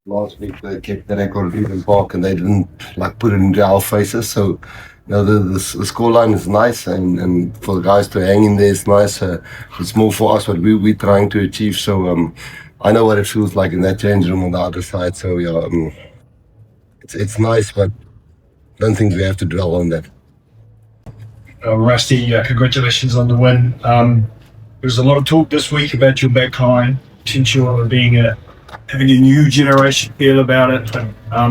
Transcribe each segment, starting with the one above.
last week they kept the record in Eden Park and they didn't like put it into our faces. So, the scoreline is nice, and for the guys to hang in there is nice. It's more for us what we're trying to achieve. So, I know what it feels like in that change room on the other side. So, yeah, it's nice, but I don't think we have to dwell on that. Rusty, congratulations on the win. There's a lot of talk this week about your backline potential of having a new generation feel about it.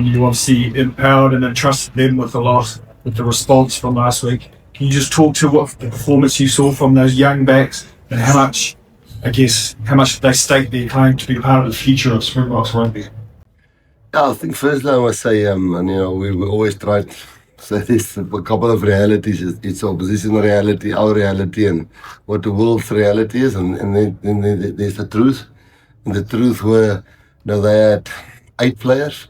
You obviously empowered and entrusted them with with the response from last week. Can you just talk to what the performance you saw from those young backs and how much they stake their claim to be part of the future of Springboks rugby? Yeah, I think firstly I must say, and we always try to say this, a couple of realities. It's opposition reality, our reality, and what the world's reality is, and then there's the truth. And the truth were, they had 8 players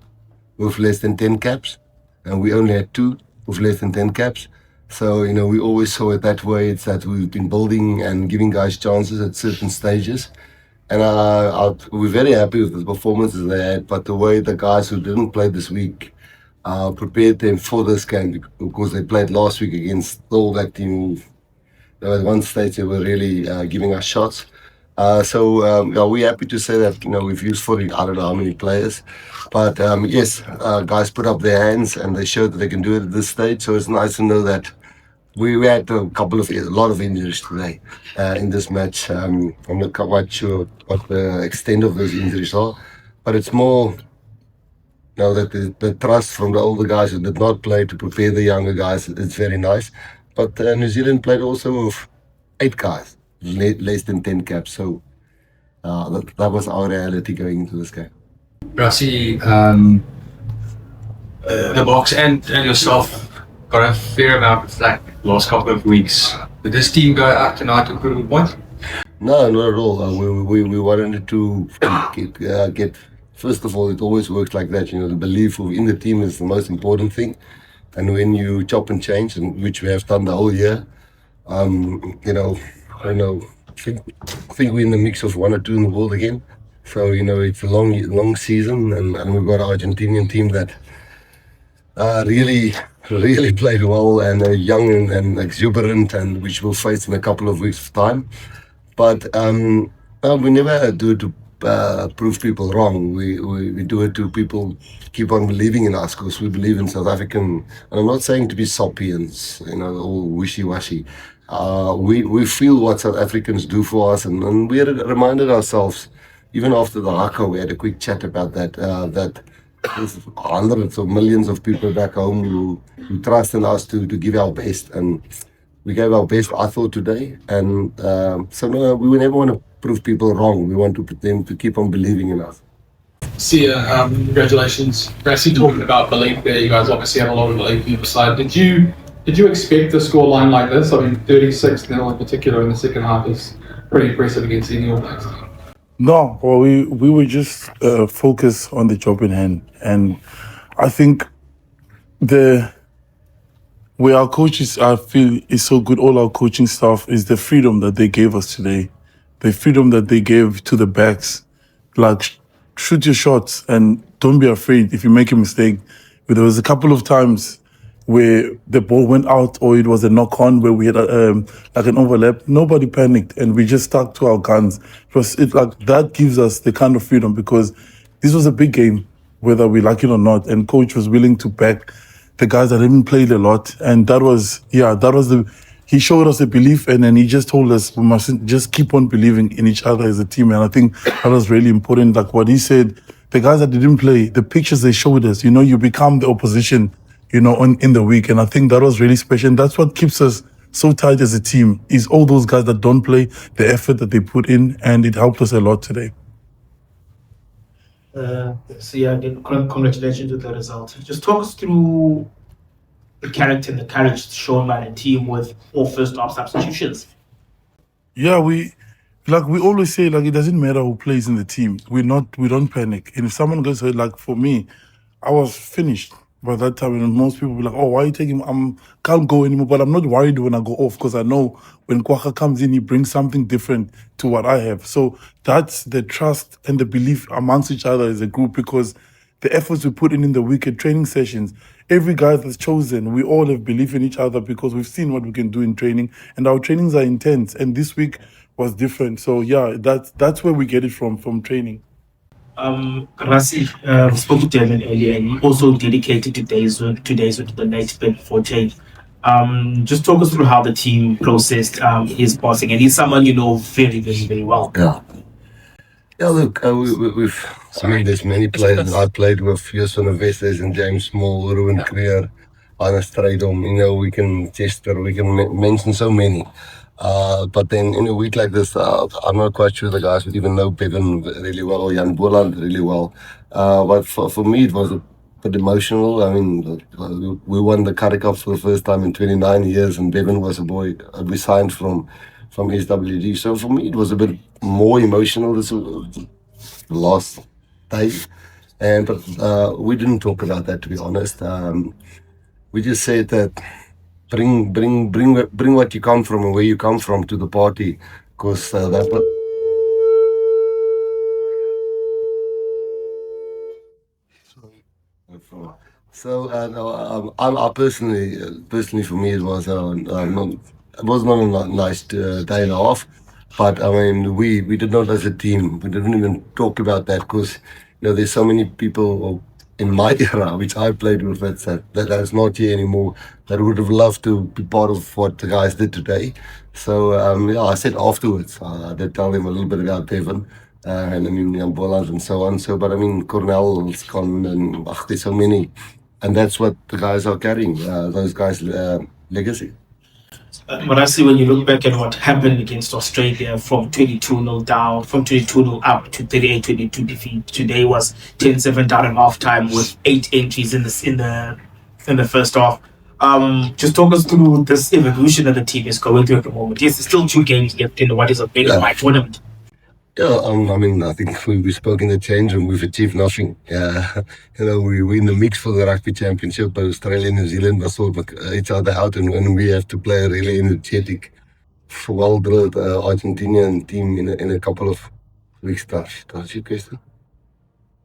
with less than 10 caps, and we only had 2 with less than 10 caps. So, we always saw it that way. It's that we've been building and giving guys chances at certain stages. And we're very happy with the performances they had, but the way the guys who didn't play this week prepared them for this game, because they played last week against all that team. At one stage they were really giving us shots. So we're happy to say that we've used 40, I don't know how many players, but yes, guys put up their hands and they showed that they can do it at this stage. So it's nice to know that we had a lot of injuries today in this match. I'm not quite sure what the extent of those injuries are, but it's more that the trust from the older guys who did not play to prepare the younger guys. It's very nice. But New Zealand played also with 8 guys, less than 10 caps. So that was our reality going into this game. Rassie, the box and yourself got a fair amount of flack last couple of weeks. Did this team go out tonight to prove a point? No, not at all. We wanted to get. First of all, it always works like that. The belief in the team is the most important thing. And when you chop and change, and which we have done the whole year, I think we're in the mix of 1 or 2 in the world again. So it's a long season, and we've got an Argentinian team that really played well and are young and exuberant, and which we'll face in a couple of weeks' time. But we never do it to prove people wrong. We do it to people keep on believing in us, because we believe in South African. And I'm not saying to be soppy and all wishy-washy. We feel what South Africans do for us, and we reminded ourselves, even after the haka, we had a quick chat about that. That there's hundreds of millions of people back home who trust in us to give our best, and we gave our best, I thought, today. And so no, we never want to prove people wrong. We want them to keep on believing in us. Siya, congratulations. Rassie talking about belief there. You guys obviously have a lot of belief in your side. Did you expect a scoreline like this? I mean, 36-0 in particular in the second half is pretty impressive against any All Blacks. No, well, we were just focused on the job in hand, and I think where our coaches, I feel, is so good, all our coaching staff, is the freedom that they gave us today. The freedom that they gave to the backs. Like, shoot your shots and don't be afraid if you make a mistake. But there was a couple of times where the ball went out or it was a knock-on where we had like an overlap. Nobody panicked and we just stuck to our guns. That gives us the kind of freedom, because this was a big game, whether we like it or not. And coach was willing to back the guys that haven't played a lot. And he showed us a belief, and then he just told us we must just keep on believing in each other as a team. And I think that was really important. Like what he said, the guys that didn't play, the pictures they showed us, you become the opposition, in the week. And I think that was really special. And that's what keeps us so tight as a team, is all those guys that don't play, the effort that they put in, and it helped us a lot today. Again, congratulations with the result. Just talk us through the character and the courage shown by the team with all first-half substitutions. Yeah, we always say, it doesn't matter who plays in the team. We don't panic. And if someone goes hurt, like for me, I was finished by that time. And most people be like, oh, why are you taking him? Can't go anymore. But I'm not worried when I go off, because I know when Kwaka comes in, he brings something different to what I have. So that's the trust and the belief amongst each other as a group, because the efforts we put in the week at training sessions. Every guy that's chosen, we all have belief in each other because we've seen what we can do in training, and our trainings are intense. And this week was different. So yeah, that's where we get it from training. Rassie, spoke to Devin earlier, and he also dedicated today's work to the night before change. Just talk us through how the team processed his passing, and he's someone you know very, very, very well. Yeah. Yeah, look, I mean, there's many players I played with, Jus van der Westhuizen and James Small, Ruben Creer, Anna Strydom, you know, we can Chester, we can mention so many. But then in a week like this, I'm not quite sure the guys would even know Bevan really well or Jan Boland really well. But for me, it was a bit emotional. I mean, we won the Currie Cup for the first time in 29 years, and Bevan was a boy we signed from SWG. So for me, it was a bit more emotional this last day. But we didn't talk about that, to be honest. We just said that bring what you come from and where you come from to the party, because that's what. So I personally for me it was not a nice day and a half, but I mean we did not as a team, we didn't even talk about that, because you know there's so many people in my era which I played with that's not here anymore, that would have loved to be part of what the guys did today. So yeah, I said afterwards, I did tell them a little bit about Devin and I mean Jan Boland and so on. So but I mean Cornell's gone, and there's so many. And that's what the guys are carrying, those guys' legacy. Rassie, when you look back at what happened against Australia from 22-0 down, from 22-0 up to 38-22 defeat, today was 10-7 down at halftime with 8 entries in the first half. Just talk us through this evolution that the team is going through at the moment. Yes, there's still 2 games left in what is a big fight tournament. Yeah, I mean, I think we spoke in the change room, we've achieved nothing. You know, we're in the mix for the Rugby Championship, but Australia and New Zealand will sort each other out, and we have to play a really energetic, well-drilled Argentinian team in a couple of weeks' time. That's your question?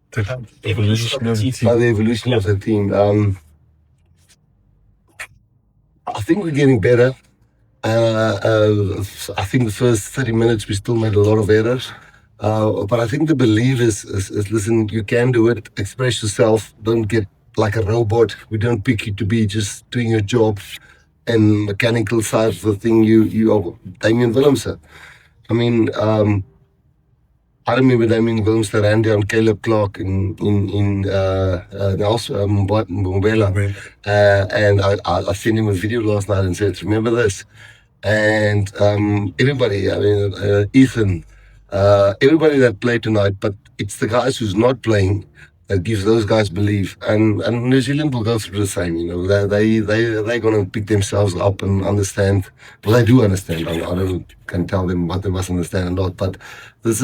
The evolution of the team. The evolution of the team. I think we're getting better. I think the first 30 minutes we still made a lot of errors, but I think the belief is listen, you can do it, express yourself, don't get like a robot. We don't pick you to be just doing your job and mechanical side of the thing. You are Damien Willemse. I mean, I remember Damien Willemse, Randy and Caleb Clark in Mbombela, and I sent him a video last night and said, remember this? And everybody, I mean, Ethan, everybody that played tonight, but it's the guys who's not playing that gives those guys belief. And New Zealand will go through the same, you know, they're going to pick themselves up and understand. Well, they do understand. I can tell them what they must understand or not, but this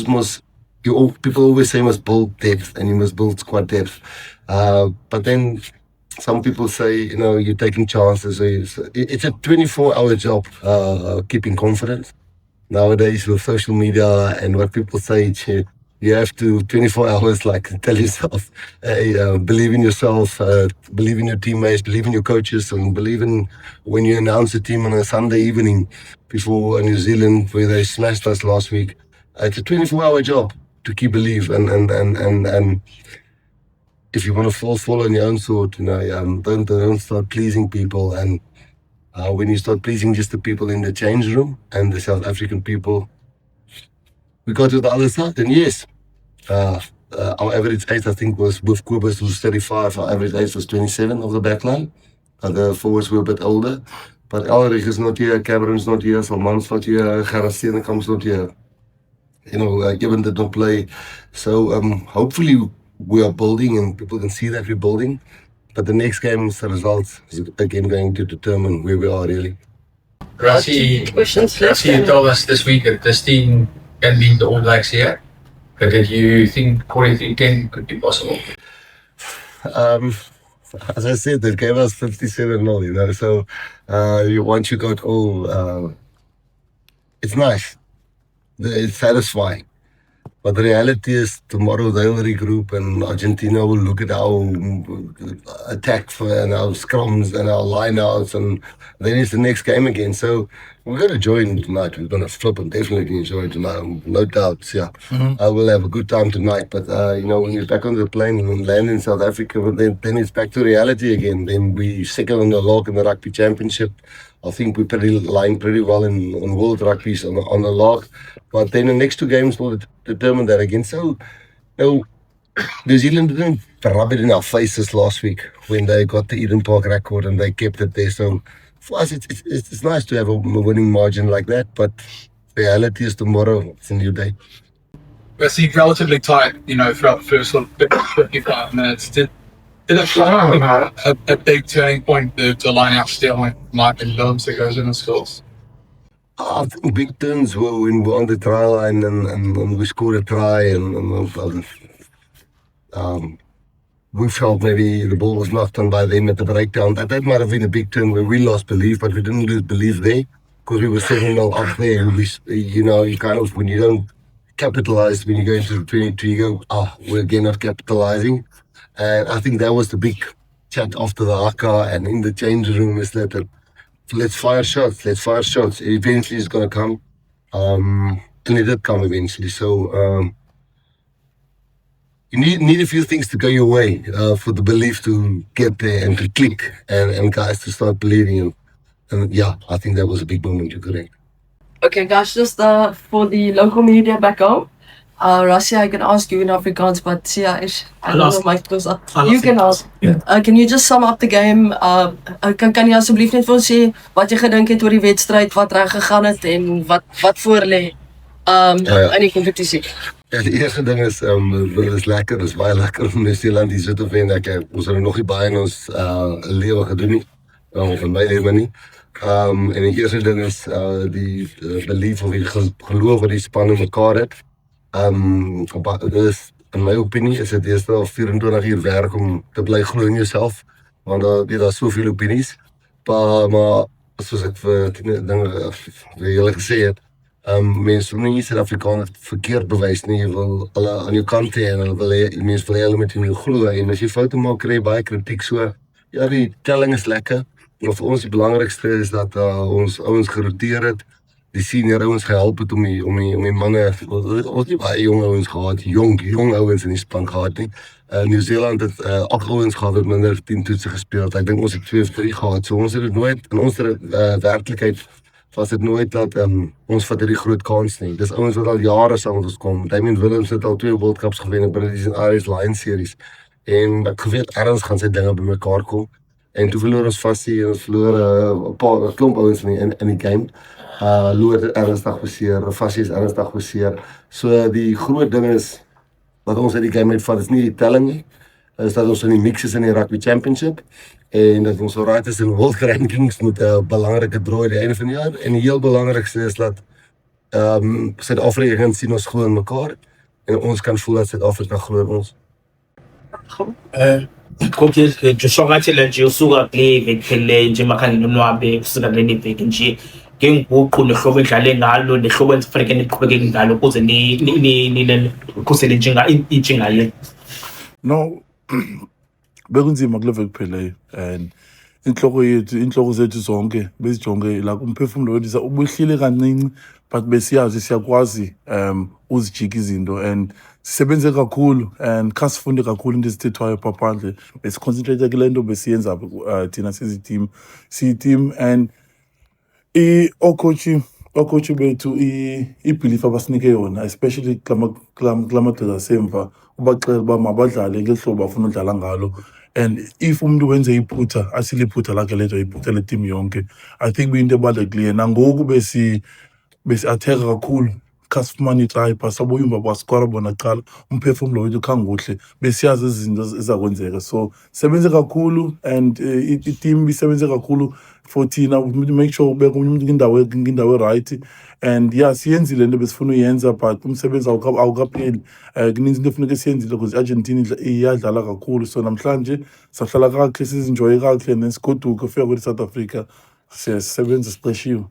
must, people always say you must build depth and you must build squad depth. But then some people say, you know, you're taking chances. It's a 24-hour job, keeping confidence. Nowadays with social media and what people say, you have to 24 hours like tell yourself, hey, believe in yourself, believe in your teammates, believe in your coaches, and believe in when you announce a team on a Sunday evening before New Zealand where they smashed us last week. It's a 24-hour job to keep belief and if you want to fall on your own sword, you know, don't start pleasing people. And when you start pleasing just the people in the change room and the South African people, we got to the other side. And yes, our average age, I think, was with Kobus was 35. Our average age was 27 of the backline. The forwards were a bit older. But Elrich is not here, Cameron's not here, Salman's not here, Gareth comes not here. You know, Given did not play. So hopefully we are building and people can see that we're building. But the next game's results is again going to determine where we are really. Rassie, you told us this week that this team can beat the All Blacks here. But did you think 43-10 could be possible? As I said, they gave us 57-0, you know. So once you got all, it's nice. It's satisfying. But the reality is tomorrow they'll regroup and Argentina will look at our attack and our scrums and our lineouts, and then it's the next game again. So we're going to join tonight. We're going to flip and definitely enjoy tonight, no doubt. Yeah, I will have a good time tonight. But when you're back on the plane and land in South Africa, then it's back to reality again. Then we second on the log in the Rugby Championship. I think we're lying pretty well on World Rugby's on the log. But then the next two games will determine that again. So, New Zealand didn't rub it in our faces last week when they got the Eden Park record and they kept it there. So for us, it's nice to have a winning margin like that. But reality is tomorrow. It's a new day. We seemed relatively tight, throughout the first 55 minutes. Did it feel like a big turning point, the line out stealing Mike and Williams that goes in the scores? I think big turns were when we're on the try line and we scored a try and we felt maybe the ball was knocked on by them at the breakdown. That might have been a big turn where we lost belief, but we didn't lose belief there because we were 7-0 up there. And you kind of, when you don't capitalize, when you go into the 22, you go, we're again not capitalizing. And I think that was the big chat after the haka and in the change room is that let's fire shots. Eventually it's going to come. And it did come eventually. So you need a few things to go your way for the belief to get there and to click and guys to start believing. And yeah, I think that was a big moment, you're correct. Okay, guys, just for the local media back home. Rassie, I can ask you in Afrikaans, but Siya is, I don't know my close up. You can ask. Can you just sum up the game? Kan jy asseblief net vir ons sê wat jy gedink het oor die wedstryd, wat reg gegaan het en wat voor lê in die kompetisie? Ja, die eerste ding is lekker, dis baie lekker om New Zealand hier so te wen. Ons het nog nie baie in ons lewe gedoen nie, of in my lewe nie. En die eerste ding is die belief of die geloof wat die span in mekaar het. Dus in my opinie is het eerst al 24 uur werk om te bly glo in jouself, want daar is soveel opinies, maar soos ek vir julle gesê het, mense wil nie Suid-Afrikaner verkeerd bewys nie, jy wil hulle aan jou kant hê en mense wil hulle met jou glo, en as jy foute maak, kry jy baie kritiek. So ja, die telling is lekker, maar vir ons die belangrikste is dat ons ouens geroteer het, die senior ouens gehelp het om die manne, ons nie baie jong ouens gehad, jong ouens in die span gehad nie. New Zealand het 8 ouens gehad wat minder 10 toetse gespeeld. Ek dink ons het 2 of 3 gehad, so ons het het nooit, in ons werklikheid was het nooit dat ons vat hierdie groot kans nie. Dis ouens wat al jare saam met ons kom. Damien Williams het al 2 World Cups gewen binne die Aries Lions series. En ek geweet ergens gaan sy dinge bymekaar kom. En toe verloor ons Rassie en ons verloor 'n klomp ouens in die game. Lood het ernstig beseer, Rassie is ernstig beseer. So die groot ding is wat ons uit die game uitvat, is nie die telling nie, is dat ons in die mix is in die Rugby Championship en dat ons alright is in World Rankings met 'n belangrike draai die einde van die jaar. En die heel belangrikste is dat Suid-Afrika sien ons glo in mekaar en ons kan voel dat Suid-Afrika glo in ons. Koke ngisongathela nje usuka kule vekele nje makhani nonwabe kusuka kuleli veki nje ngenguqu nehlobo edlale ngalo nehlobo elifanele niqhubeke ngalo ukuze ni kusele intshinga yenu. No, bekunzima kule veki kuphela and inhloko zethu zonke bezijonge la umphefumulo wethu ubuhlile kancinci, but besiyazi siyakwazi uzijika izinto and sisebenze kakhulu and khasifunde kakhulu into ezithethwayo phaphandle. Besiconcentrate kule nto besiyenza thina siyi-team and ocoach bethu i-belief abasinike yona, especially kula madoda asemva, ubaxela uba mabadlale ngeli hlobo bafuna udlala ngalo. And if umuntu wenze iphutha, asiliphutha lakhe letho iphutha le-team yonke, I think kuyinto ebalulekileyo. Nangoku besi-atheka kakhulu, khasifumana itry, saboyumba baskora bona kuqala, umphefumulo wethu khanguhle, besiyazi izinto ezakwenzeka. So sebenze kakhulu and i-team isebenze kakhulu for thina to make sure ubeka umuntu kwindawo right, and yeah, siyenzile into besifuna uyenza, but umsebenzi awukapheli. Kuninzi into efuneka siyenzile because i-Argentina iyadlala kakhulu, so namhlanje sahlala kakuhle, sizinjoye kakuhle, nesigoduke ufika kwi-South Africa, sisebenza siqeshiwe.